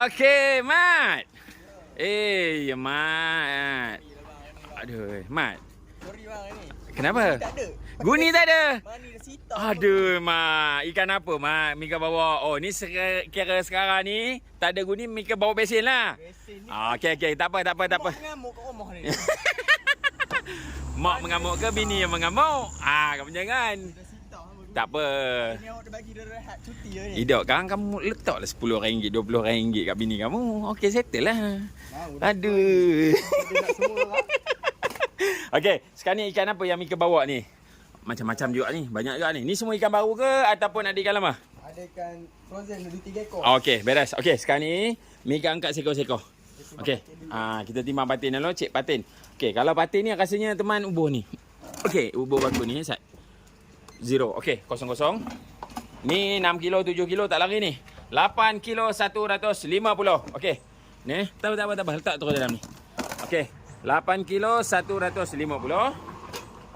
Okey, Mat. Ya, Mat. Aduh, Mat. Sorry bang ni. Kenapa? Tak ada. Guni tak ada? Mani dah sita. Aduh, Mat. Ikan apa, Mat? Mika bawa. Oh, ni kira sekarang ni tak ada guni, Mika bawa besen lah. Besen ni. Okey. Tak apa. Mak mengamuk kat rumah ni. Mak mengamuk ke bini yang mengamuk? Kamu jangan. Dah sita. Tak apa. Ni awak dah bagi dia rehat cuti je ni. Hidup kan kamu letaklah RM10, RM20 kat bini kamu. Okey, settle lah. Aduh. Okey, sekarang ni ikan apa yang Mika bawa ni? Macam-macam juga ni. Banyak juga ni. Ni semua ikan baru ke ataupun ada ikan lama? Ada ikan frozen 2-3 ekor. Okey, beres. Okey, sekarang ni Mika angkat seekor-seekor. Okey. Kita timbang patin dulu, cek patin. Okey, kalau patin ni rasanya teman ubuh ni. Okey, ubuh baku ni Sat. 0. Okey, kosong-kosong. Ni 6 kilo, 7 kilo tak lari ni. 8 kilo 150. Okey. Ni, tak apa. Letak terus dalam ni. Okey. 8 kilo 150.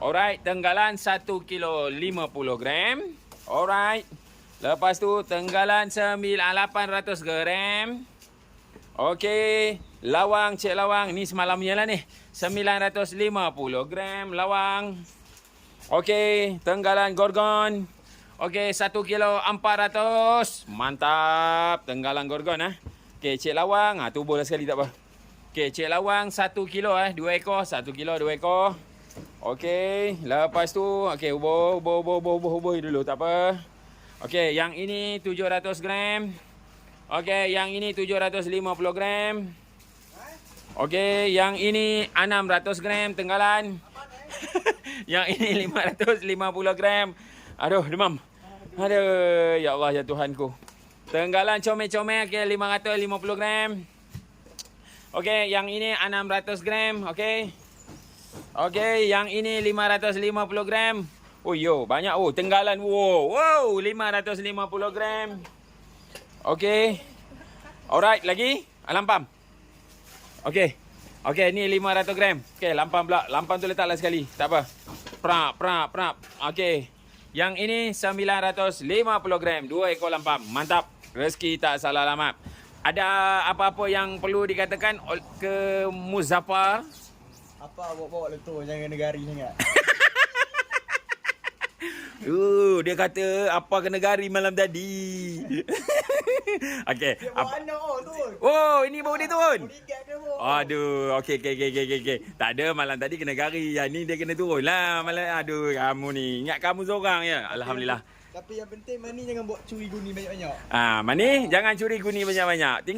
Alright, tenggalan 1 kilo 50 gram. Alright. Lepas tu tenggalan 800 gram. Okey. Lawang, cek lawang. Ni semalam punya lah ni. 950 gram lawang. Okey, tenggalan gorgon. Okey, 1 kilo 400. Mantap. Tenggalan gorgon Okey, cek lawang. Tubuh lah sekali tak apa. Okey, cek lawang 1 kilo 2 ekor. 1 kilo 2 ekor. Okey, lepas tu okey, ubuh dulu tak apa. Okey, yang ini 700 gram. Okey, yang ini 750 gram. Okey, yang ini 600 gram tenggalan. Yang ini 550 gram. Aduh, demam. Aduh, ya Allah, ya Tuhanku. Tenggalan comel-comel, okey, 550 gram. Okey, yang ini 600 gram, okey. Okey, yang ini 550 gram. Oh, yo, banyak. Oh, tenggalan. Wow, 550 gram. Okey. Alright, lagi. Lampam. Okey. Okey, ni 500 gram. Okey, lampam pula. Lampam tu letaklah sekali. Tak apa. Prap. Okey. Yang ini 950 gram. 2 ekor lampam. Mantap. Rezeki tak salah alamat. Ada apa-apa yang perlu dikatakan ke Muzaffar? Apa awak bawa letup jangan negari sangat. Dia kata apa kena gari malam tadi. Okey. Dia bawa anak turun. Oh, ini baru dia turun. Ligat dia bawa. Aduh, okey. Tak ada malam tadi kena gari. Yang ni dia kena turun lah. Malam, aduh, kamu ni. Ingat kamu seorang ya. Alhamdulillah. Tapi yang penting Mani jangan buat curi guni banyak-banyak. Mani, jangan curi guni banyak-banyak. Tinggal